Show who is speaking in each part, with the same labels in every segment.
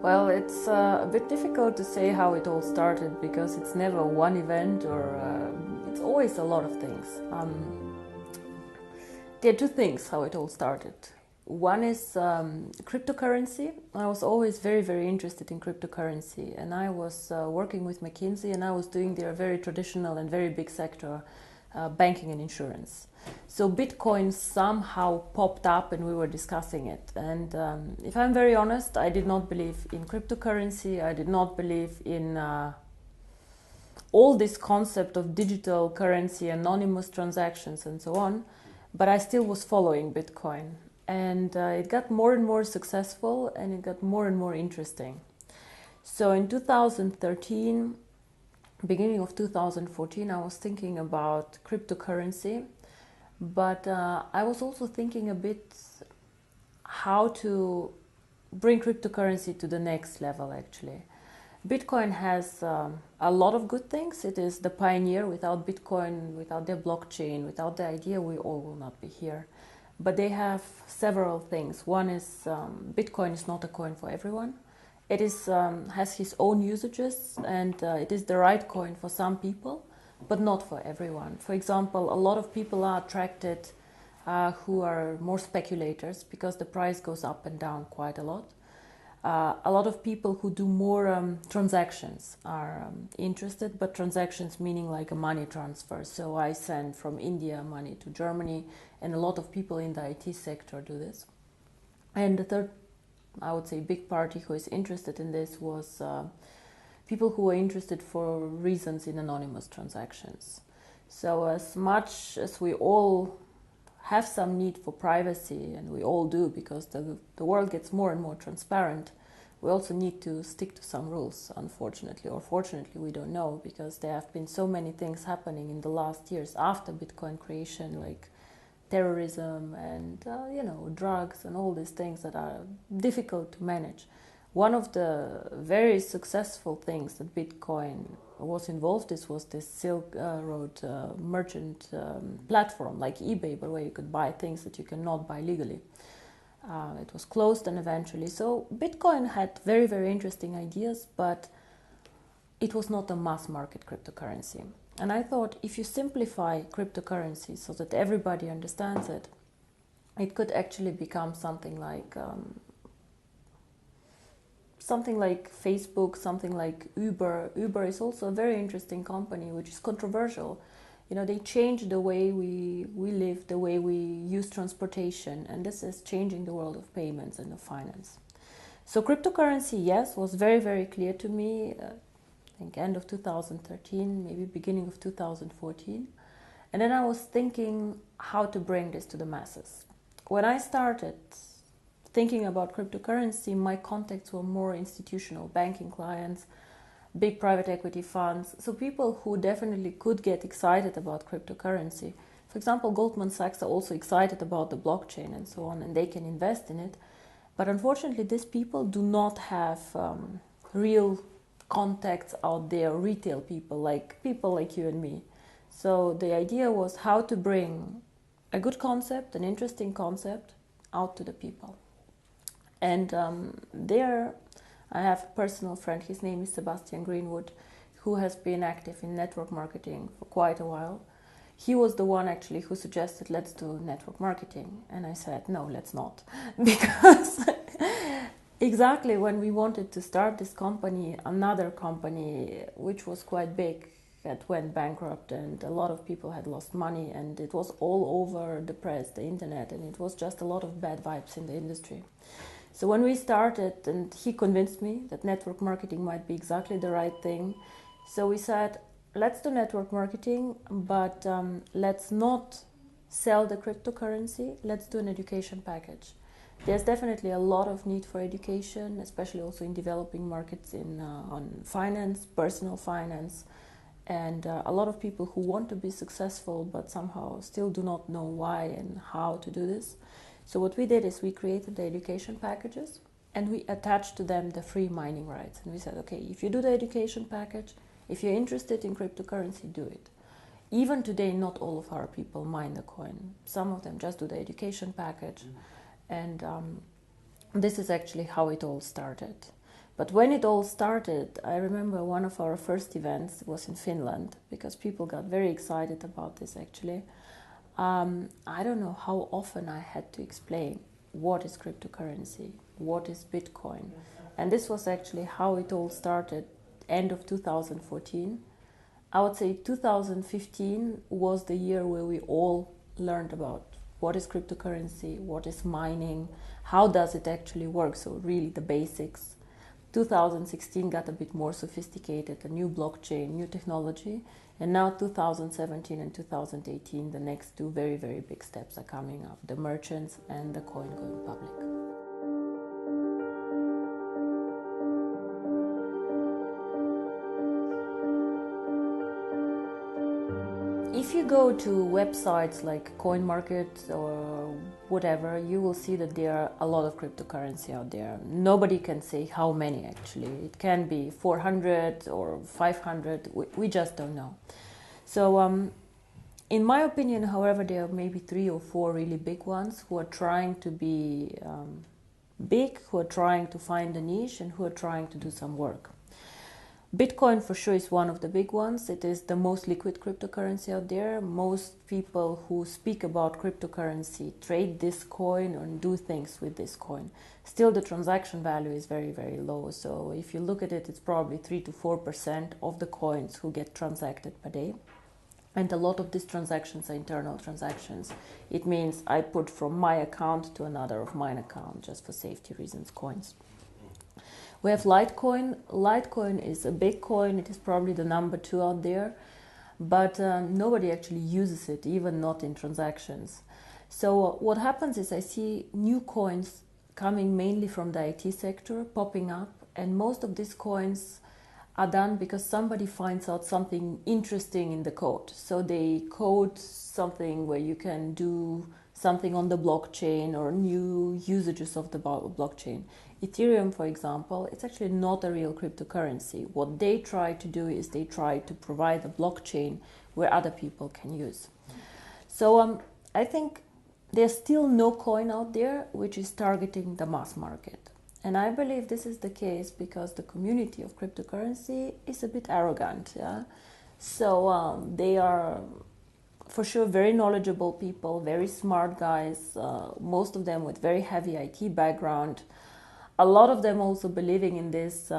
Speaker 1: Well, it's a bit difficult to say how it all started because it's never one event or it's always a lot of things. There are two things how it all started. One is cryptocurrency. I was always very, very interested in cryptocurrency, and I was working with McKinsey, and I was doing their very traditional and very big sector, banking and insurance. So Bitcoin somehow popped up, and we were discussing it. And if I'm very honest, I did not believe in cryptocurrency. I did not believe in all this concept of digital currency, anonymous transactions, and so on. But I still was following Bitcoin. And it got more and more successful, and it got more and more interesting. So in 2013, beginning of 2014, I was thinking about cryptocurrency, but I was also thinking a bit how to bring cryptocurrency to the next level, actually. Bitcoin has a lot of good things. It is the pioneer. Without Bitcoin, without their blockchain, without the idea, we all will not be here. But they have several things. One is Bitcoin is not a coin for everyone. It is has its own usages, and it is the right coin for some people, but not for everyone. For example, a lot of people are attracted who are more speculators because the price goes up and down quite a lot. A lot of people who do more transactions are interested, but transactions meaning like a money transfer. So I send from India money to Germany, and a lot of people in the IT sector do this. And the third, I would say, big party who is interested in this was people who are interested for reasons in anonymous transactions. So as much as we all have some need for privacy, and we all do because the world gets more and more transparent, we also need to stick to some rules, unfortunately, or fortunately, we don't know, because there have been so many things happening in the last years after Bitcoin creation, like terrorism and drugs and all these things that are difficult to manage. One of the very successful things that Bitcoin was involved in was this Silk Road merchant platform like eBay, but where you could buy things that you cannot buy legally. It was closed and eventually. So Bitcoin had very, very interesting ideas, but it was not a mass market cryptocurrency. And I thought if you simplify cryptocurrency so that everybody understands it, it could actually become something like Facebook, something like Uber. Uber is also a very interesting company, which is controversial. You know, they change the way we live, the way we use transportation, and this is changing the world of payments and of finance. So cryptocurrency, yes, was very, very clear to me, I think end of 2013, maybe beginning of 2014. And then I was thinking how to bring this to the masses. When I started thinking about cryptocurrency, my contacts were more institutional banking clients, big private equity funds, so people who definitely could get excited about cryptocurrency. For example, Goldman Sachs are also excited about the blockchain and so on, and they can invest in it. But unfortunately, these people do not have real contacts out there, retail people like you and me. So the idea was how to bring a good concept, an interesting concept, out to the people. And there I have a personal friend, his name is Sebastian Greenwood, who has been active in network marketing for quite a while. He was the one actually who suggested, let's do network marketing. And I said, no, let's not. Because exactly when we wanted to start this company, another company, which was quite big, that went bankrupt, and a lot of people had lost money, and it was all over the press, the internet, and it was just a lot of bad vibes in the industry. So when we started, and he convinced me that network marketing might be exactly the right thing, so we said, let's do network marketing, but let's not sell the cryptocurrency, let's do an education package. There's definitely a lot of need for education, especially also in developing markets on finance, personal finance, and a lot of people who want to be successful but somehow still do not know why and how to do this. So what we did is we created the education packages, and we attached to them the free mining rights. And we said, okay, if you do the education package, if you're interested in cryptocurrency, do it. Even today, not all of our people mine the coin. Some of them just do the education package. And this is actually how it all started. But when it all started, I remember one of our first events was in Finland, because people got very excited about this actually. I don't know how often I had to explain what is cryptocurrency, what is Bitcoin. And this was actually how it all started, end of 2014. I would say 2015 was the year where we all learned about what is cryptocurrency, what is mining, how does it actually work, so really the basics. 2016 got a bit more sophisticated, a new blockchain, new technology, and now 2017 and 2018, the next two very, very big steps are coming up, the merchants and the coin going public. If you go to websites like CoinMarket or whatever, you will see that there are a lot of cryptocurrency out there. Nobody can say how many actually. It can be 400 or 500, we just don't know. So in my opinion, however, there are maybe 3 or 4 really big ones who are trying to be big, who are trying to find a niche and who are trying to do some work. Bitcoin for sure is one of the big ones. It is the most liquid cryptocurrency out there. Most people who speak about cryptocurrency trade this coin or do things with this coin. Still, the transaction value is very, very low. So if you look at it, it's probably 3 to 4% of the coins who get transacted per day. And a lot of these transactions are internal transactions. It means I put from my account to another of mine account, just for safety reasons, coins. We have Litecoin. Litecoin is a big coin. It is probably the number 2 out there, but nobody actually uses it, even not in transactions. So what happens is I see new coins coming mainly from the IT sector popping up, and most of these coins are done because somebody finds out something interesting in the code. So they code something where you can do something on the blockchain or new usages of the blockchain. Ethereum, for example, it's actually not a real cryptocurrency. What they try to do is they try to provide a blockchain where other people can use. So I think there's still no coin out there which is targeting the mass market. And I believe this is the case because the community of cryptocurrency is a bit arrogant. Yeah? So they are for sure very knowledgeable people, very smart guys, most of them with very heavy IT background. A lot of them also believing in this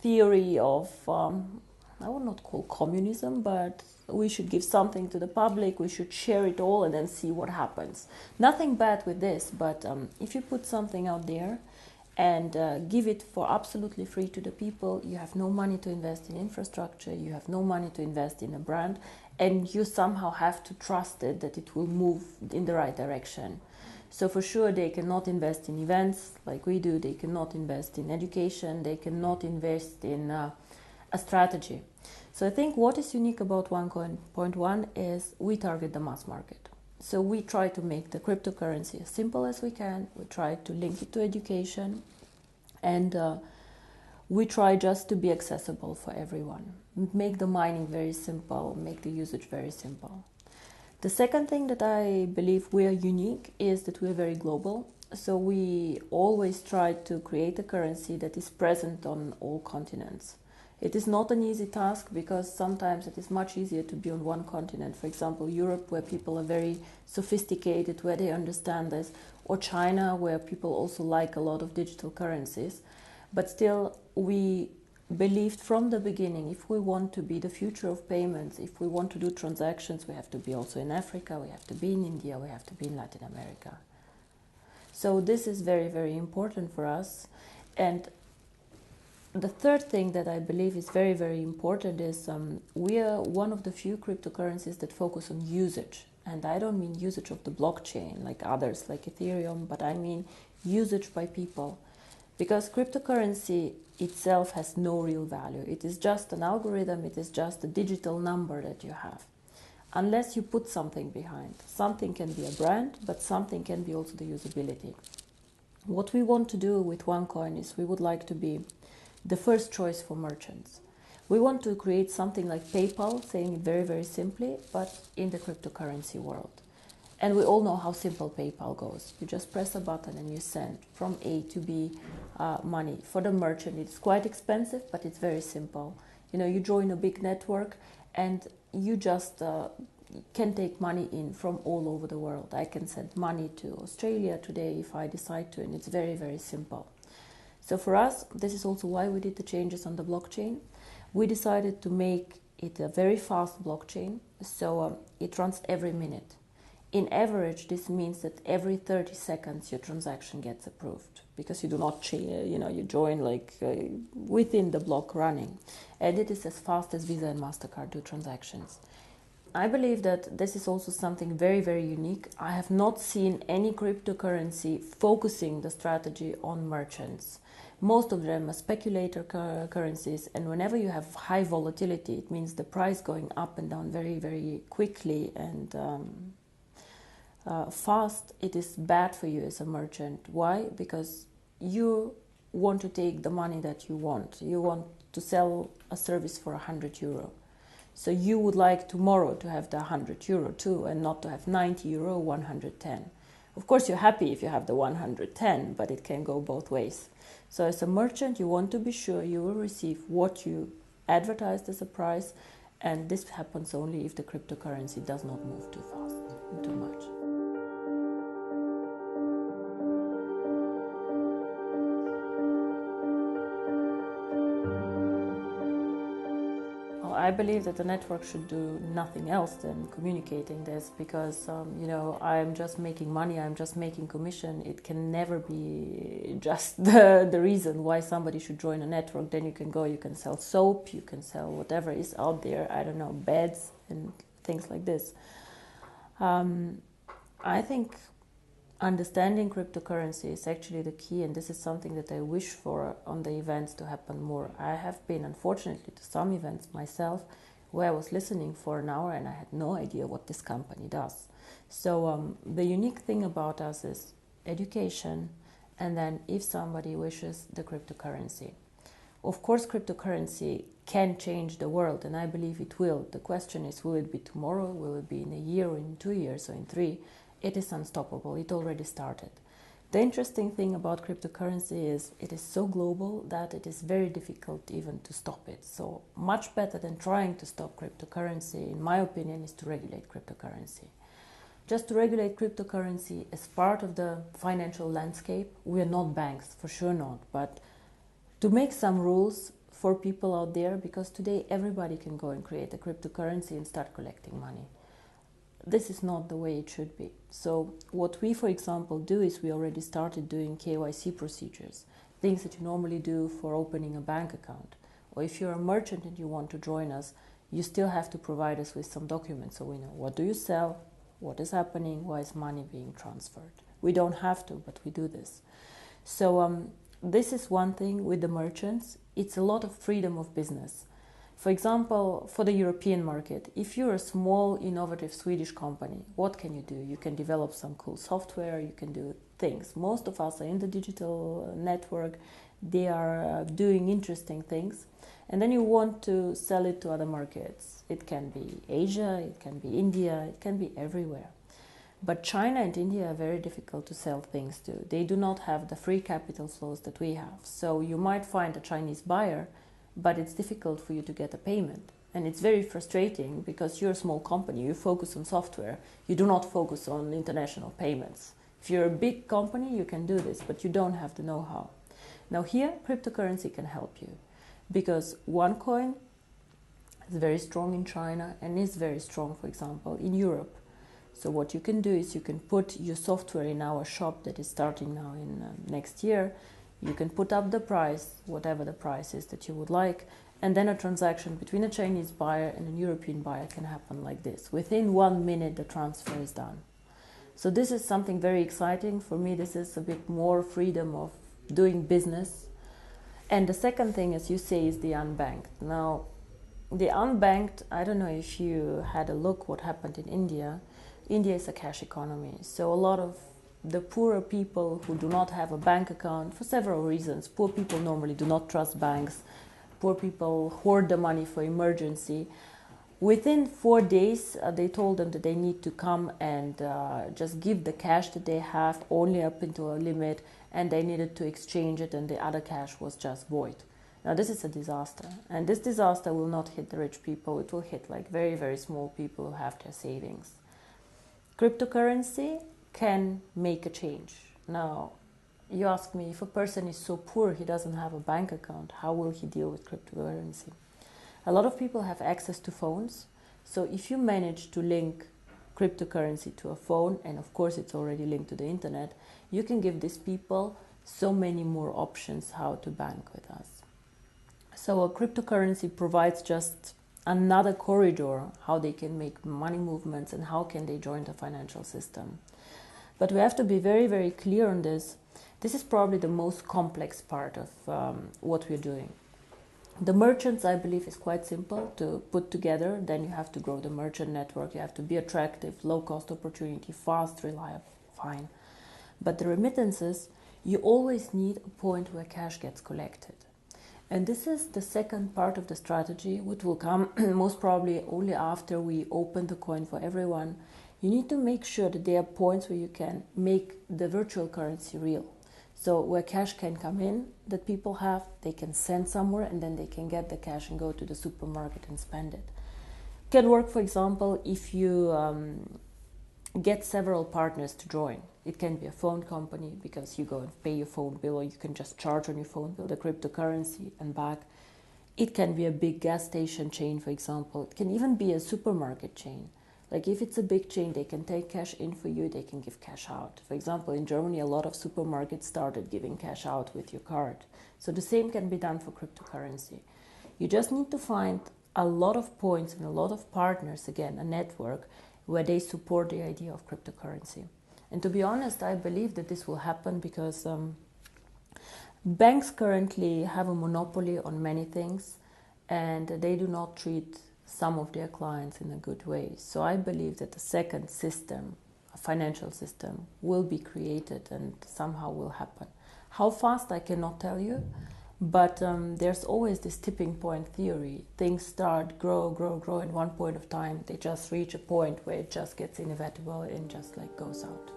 Speaker 1: theory of, I would not call communism, but we should give something to the public, we should share it all and then see what happens. Nothing bad with this, but if you put something out there and give it for absolutely free to the people, you have no money to invest in infrastructure, you have no money to invest in a brand, and you somehow have to trust it that it will move in the right direction. So for sure they cannot invest in events like we do, they cannot invest in education, they cannot invest in a strategy. So I think what is unique about OneCoin.1 is we target the mass market. So we try to make the cryptocurrency as simple as we can, we try to link it to education, and we try just to be accessible for everyone. Make the mining very simple, make the usage very simple. The second thing that I believe we are unique is that we are very global. So we always try to create a currency that is present on all continents. It is not an easy task because sometimes it is much easier to be on one continent. For example, Europe, where people are very sophisticated, where they understand this, or China, where people also like a lot of digital currencies. But still, we believed from the beginning, if we want to be the future of payments, if we want to do transactions, we have to be also in Africa, we have to be in India, we have to be in Latin America. So this is very, very important for us. And the third thing that I believe is very, very important is we are one of the few cryptocurrencies that focus on usage. And I don't mean usage of the blockchain like others, like Ethereum, but I mean usage by people. Because cryptocurrency itself has no real value. It is just an algorithm, it is just a digital number that you have. Unless you put something behind. Something can be a brand, but something can be also the usability. What we want to do with OneCoin is we would like to be the first choice for merchants. We want to create something like PayPal, saying it very, very simply, but in the cryptocurrency world. And we all know how simple PayPal goes. You just press a button and you send from A to B money. For the merchant, it's quite expensive, but it's very simple. You join a big network and you just can take money in from all over the world. I can send money to Australia today if I decide to, and it's very, very simple. So for us, this is also why we did the changes on the blockchain. We decided to make it a very fast blockchain, so it runs every minute. In average, this means that every 30 seconds your transaction gets approved, because you do not, you join within the block running. And it is as fast as Visa and MasterCard do transactions. I believe that this is also something very, very unique. I have not seen any cryptocurrency focusing the strategy on merchants. Most of them are speculator currencies, and whenever you have high volatility, it means the price going up and down very, very quickly and fast. It is bad for you as a merchant. Why? Because you want to take the money that you want. You want to sell a service for €100. So you would like tomorrow to have the €100 too, and not to have €90, 110. Of course, you're happy if you have the 110, but it can go both ways. So as a merchant, you want to be sure you will receive what you advertised as a price, and this happens only if the cryptocurrency does not move too fast and too much. I believe that the network should do nothing else than communicating this, because I'm just making money, I'm just making commission. It can never be just the reason why somebody should join a network. Then you can sell soap, you can sell whatever is out there, I don't know, beds and things like this. I think understanding cryptocurrency is actually the key, and this is something that I wish for on the events to happen more. I have been, unfortunately, to some events myself where I was listening for an hour and I had no idea what this company does. So the unique thing about us is education, and then if somebody wishes, the cryptocurrency. Of course, cryptocurrency can change the world, and I believe it will. The question is, will it be tomorrow? Will it be in a year, or in 2 years, or in 3? It is unstoppable. It already started. The interesting thing about cryptocurrency is it is so global that it is very difficult even to stop it. So much better than trying to stop cryptocurrency, in my opinion, is to regulate cryptocurrency. Just to regulate cryptocurrency as part of the financial landscape. We are not banks, for sure not, but to make some rules for people out there, because today everybody can go and create a cryptocurrency and start collecting money. This is not the way it should be. So what we, for example, do is we already started doing KYC procedures, things that you normally do for opening a bank account. Or if you're a merchant and you want to join us, you still have to provide us with some documents so we know what do you sell, what is happening, why is money being transferred. We don't have to, but we do this. So this is one thing with the merchants. It's a lot of freedom of business. For example, for the European market, if you're a small, innovative Swedish company, what can you do? You can develop some cool software, you can do things. Most of us are in the digital network, they are doing interesting things, and then you want to sell it to other markets. It can be Asia, it can be India, it can be everywhere. But China and India are very difficult to sell things to. They do not have the free capital flows that we have. So you might find a Chinese buyer, but it's difficult for you to get a payment. And it's very frustrating because you're a small company, you focus on software, you do not focus on international payments. If you're a big company, you can do this, but you don't have the know-how. Now here, cryptocurrency can help you, because OneCoin is very strong in China and is very strong, for example, in Europe. So what you can do is you can put your software in our shop that is starting now in next year. You can put up the price, whatever the price is that you would like, and then a transaction between a Chinese buyer and a European buyer can happen like this. Within 1 minute, the transfer is done. So this is something very exciting. For me, this is a bit more freedom of doing business. And the second thing, as you say, is the unbanked. Now, the unbanked, I don't know if you had a look what happened in India. India is a cash economy. So a lot of the poorer people who do not have a bank account for several reasons. Poor people normally do not trust banks. Poor people hoard the money for emergency. Within 4 days, they told them that they need to come and just give the cash that they have only up into a limit, and they needed to exchange it, and the other cash was just void. Now this is a disaster, and this disaster will not hit the rich people. It will hit like very, very small people who have their savings. Cryptocurrency can make a change. Now, you ask me, if a person is so poor he doesn't have a bank account, how will he deal with cryptocurrency? A lot of people have access to phones, so if you manage to link cryptocurrency to a phone, and of course it's already linked to the internet, you can give these people so many more options how to bank with us. So a cryptocurrency provides just another corridor how they can make money movements and how can they join the financial system. But we have to be very, very clear on this. This is probably the most complex part of what we're doing. The merchants, I believe, is quite simple to put together. Then you have to grow the merchant network. You have to be attractive, low-cost opportunity, fast, reliable, fine. But the remittances, you always need a point where cash gets collected. And this is the second part of the strategy, which will come most probably only after we open the coin for everyone. You need to make sure that there are points where you can make the virtual currency real. So where cash can come in that people have, they can send somewhere, and then they can get the cash and go to the supermarket and spend it. Can work, for example, if you get several partners to join. It can be a phone company because you go and pay your phone bill, or you can just charge on your phone bill the cryptocurrency and back. It can be a big gas station chain, for example. It can even be a supermarket chain. Like if it's a big chain, they can take cash in for you, they can give cash out. For example, in Germany, a lot of supermarkets started giving cash out with your card. So the same can be done for cryptocurrency. You just need to find a lot of points and a lot of partners, again, a network, where they support the idea of cryptocurrency. And to be honest, I believe that this will happen because banks currently have a monopoly on many things, and they do not treat some of their clients in a good way. So I believe that the second system, a financial system, will be created and somehow will happen. How fast, I cannot tell you, but there's always this tipping point theory. Things start, grow, at one point of time, they just reach a point where it just gets inevitable and just like goes out.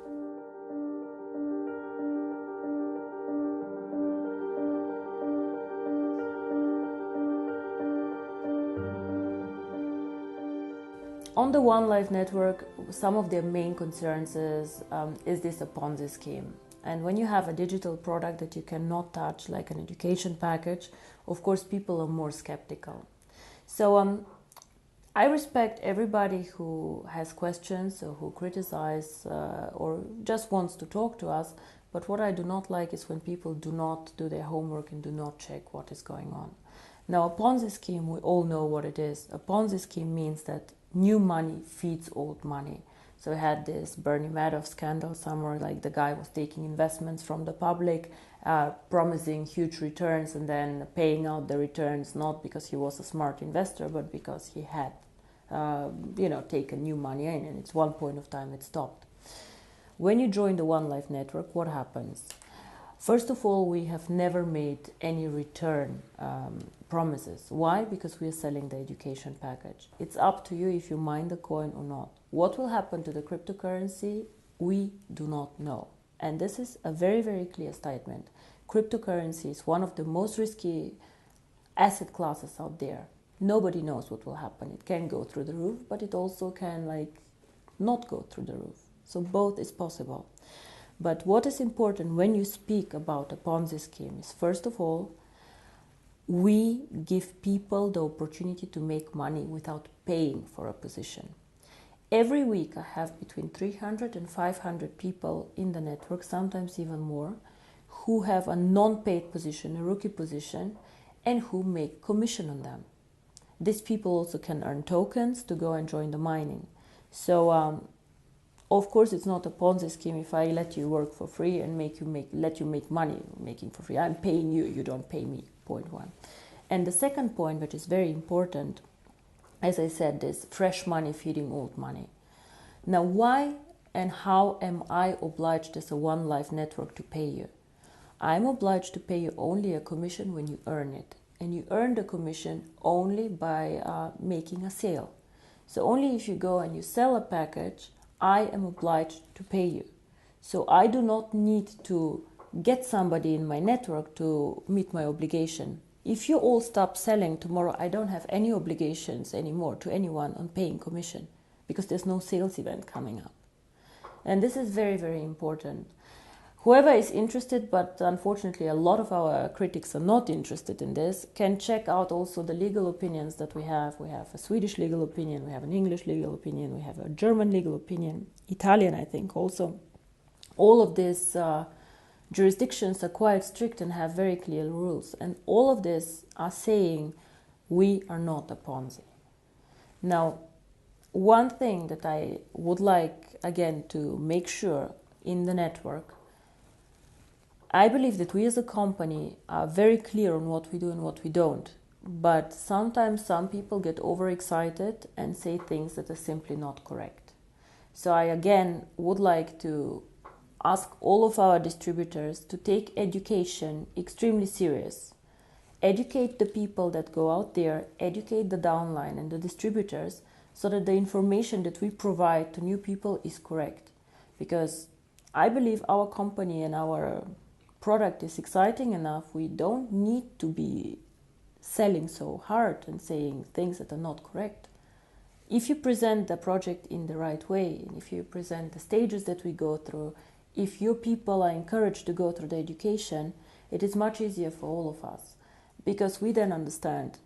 Speaker 1: On the One Life network, some of their main concerns is this a Ponzi scheme? And when you have a digital product that you cannot touch, like an education package, of course people are more skeptical. So I respect everybody who has questions or who criticize or just wants to talk to us, but what I do not like is when people do not do their homework and do not check what is going on. Now, a Ponzi scheme, we all know what it is. A Ponzi scheme means that new money feeds old money. So we had this Bernie Madoff scandal somewhere, like the guy was taking investments from the public, promising huge returns and then paying out the returns, not because he was a smart investor, but because he had, taken new money in, and it's one point of time it stopped. When you join the One Life network, what happens? First of all, we have never made any return promises. Why? Because we are selling the education package. It's up to you if you mine the coin or not. What will happen to the cryptocurrency? We do not know. And this is a very, very clear statement. Cryptocurrency is one of the most risky asset classes out there. Nobody knows what will happen. It can go through the roof, but it also can not go through the roof. So both is possible. But what is important when you speak about a Ponzi scheme is, first of all, we give people the opportunity to make money without paying for a position. Every week I have between 300 and 500 people in the network, sometimes even more, who have a non-paid position, a rookie position, and who make commission on them. These people also can earn tokens to go and join the mining. So of course, it's not a Ponzi scheme if I let you work for free and let you make money making for free. I'm paying you, you don't pay me, point one. And the second point, which is very important, as I said, is fresh money feeding old money. Now, why and how am I obliged as a One Life network to pay you? I'm obliged to pay you only a commission when you earn it. And you earn the commission only by making a sale. So only if you go and you sell a package, I am obliged to pay you. So I do not need to get somebody in my network to meet my obligation. If you all stop selling tomorrow, I don't have any obligations anymore to anyone on paying commission because there's no sales event coming up. And this is very, very important. Whoever is interested, but unfortunately a lot of our critics are not interested in this, can check out also the legal opinions that we have. We have a Swedish legal opinion, we have an English legal opinion, we have a German legal opinion, Italian I think also. All of these jurisdictions are quite strict and have very clear rules. And all of this are saying we are not a Ponzi. Now, one thing that I would like, again, to make sure in the network, I believe that we as a company are very clear on what we do and what we don't. But sometimes some people get overexcited and say things that are simply not correct. So I, again, would like to ask all of our distributors to take education extremely serious. Educate the people that go out there, educate the downline and the distributors so that the information that we provide to new people is correct. Because I believe our company and our product is exciting enough. We don't need to be selling so hard and saying things that are not correct. If you present the project in the right way, and if you present the stages that we go through, if your people are encouraged to go through the education, it is much easier for all of us, because we then understand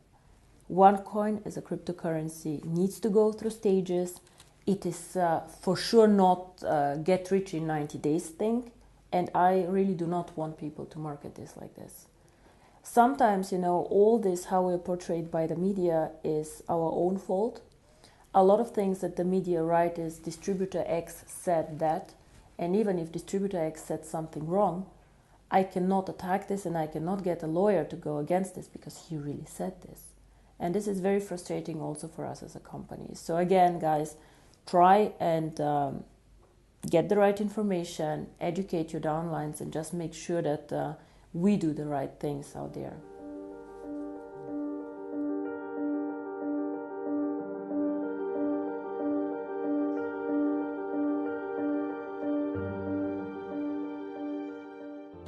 Speaker 1: OneCoin as a cryptocurrency needs to go through stages. It is for sure not get rich in 90 days thing, and I really do not want people to market this like this. Sometimes, all this, how we're portrayed by the media, is our own fault. A lot of things that the media write is distributor X said that, and even if distributor X said something wrong, I cannot attack this and I cannot get a lawyer to go against this because he really said this. And this is very frustrating also for us as a company. So again, guys, try and get the right information, educate your downlines, and just make sure that we do the right things out there.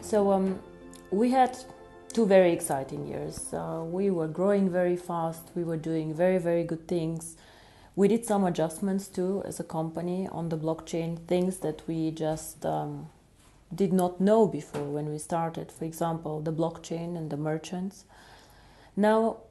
Speaker 1: So we had 2 very exciting years. We were growing very fast. We were doing very, very good things. We did some adjustments too as a company on the blockchain, things that we just did not know before when we started. For example, the blockchain and the merchants. Now,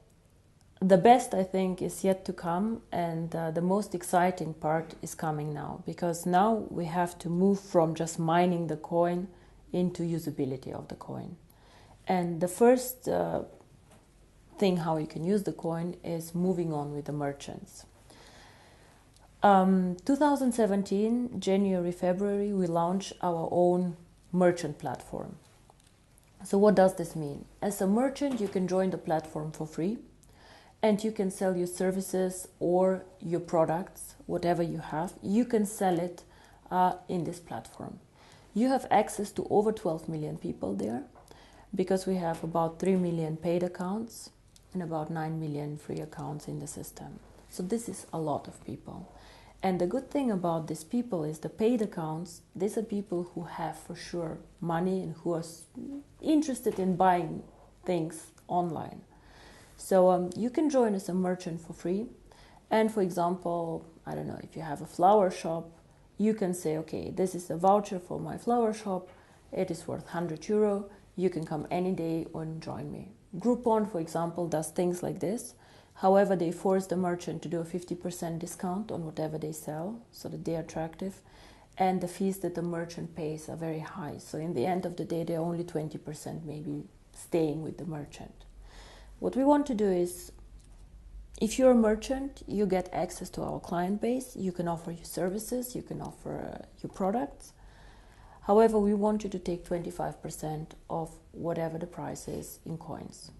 Speaker 1: the best, I think, is yet to come, and the most exciting part is coming now, because now we have to move from just mining the coin into usability of the coin. And the first thing how you can use the coin is moving on with the merchants. 2017, January, February, we launched our own merchant platform. So what does this mean? As a merchant, you can join the platform for free, and you can sell your services or your products, whatever you have. You can sell it in this platform. You have access to over 12 million people there, because we have about 3 million paid accounts and about 9 million free accounts in the system. So this is a lot of people. And the good thing about these people is the paid accounts, these are people who have for sure money and who are interested in buying things online. So you can join as a merchant for free. And for example, I don't know, if you have a flower shop, you can say, okay, this is a voucher for my flower shop. It is worth €100. You can come any day and join me. Groupon, for example, does things like this. However, they force the merchant to do a 50% discount on whatever they sell so that they are attractive. And the fees that the merchant pays are very high. So in the end of the day, they're only 20% maybe staying with the merchant. What we want to do is, if you're a merchant, you get access to our client base. You can offer your services, you can offer your products. However, we want you to take 25% of whatever the price is in coins.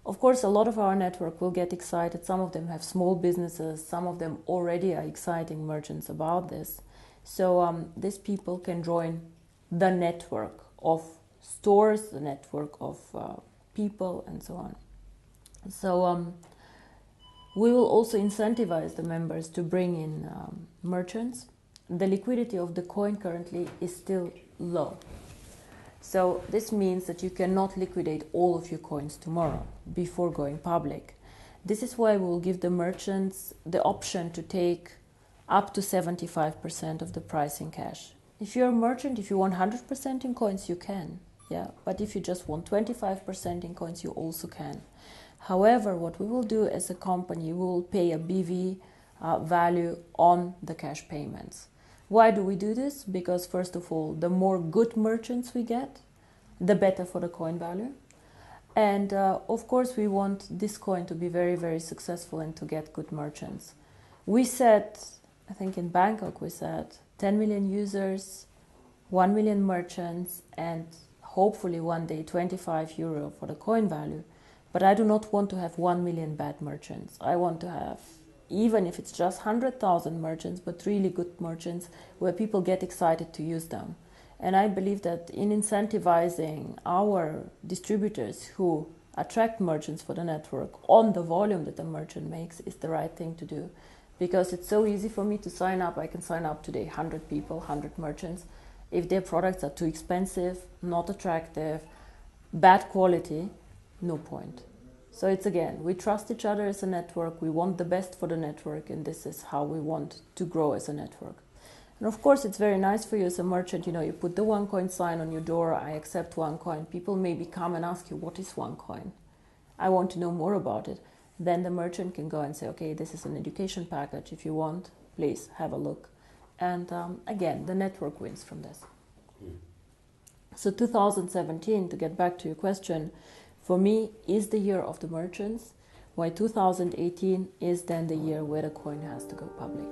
Speaker 1: Of course, a lot of our network will get excited. Some of them have small businesses. Some of them already are exciting merchants about this. So these people can join the network of stores, the network of people, and so on. So We will also incentivize the members to bring in merchants. The liquidity of the coin currently is still low. So this means that you cannot liquidate all of your coins tomorrow before going public. This is why we will give the merchants the option to take up to 75% of the price in cash. If you're a merchant, if you want 100% in coins, you can. Yeah, but if you just want 25% in coins, you also can. However, what we will do as a company, we will pay a BV value on the cash payments. Why do we do this? Because first of all, the more good merchants we get, the better for the coin value. And of course, we want this coin to be very, very successful and to get good merchants. We said, I think in Bangkok, we said 10 million users, 1 million merchants, and hopefully one day 25 euro for the coin value. But I do not want to have 1 million bad merchants. I want to have, even if it's just 100,000 merchants, but really good merchants where people get excited to use them. And I believe that in incentivizing our distributors who attract merchants for the network on the volume that the merchant makes is the right thing to do. Because it's so easy for me to sign up. I can sign up today 100 people, 100 merchants. If their products are too expensive, not attractive, bad quality, no point. So it's again, we trust each other as a network, we want the best for the network, and this is how we want to grow as a network. And of course, it's very nice for you as a merchant, you put the OneCoin sign on your door, I accept OneCoin. People maybe come and ask you, what is OneCoin? I want to know more about it. Then the merchant can go and say, okay, this is an education package. If you want, please have a look. And again, the network wins from this. So 2017, to get back to your question, for me is the year of the merchants, while 2018 is then the year where the coin has to go public.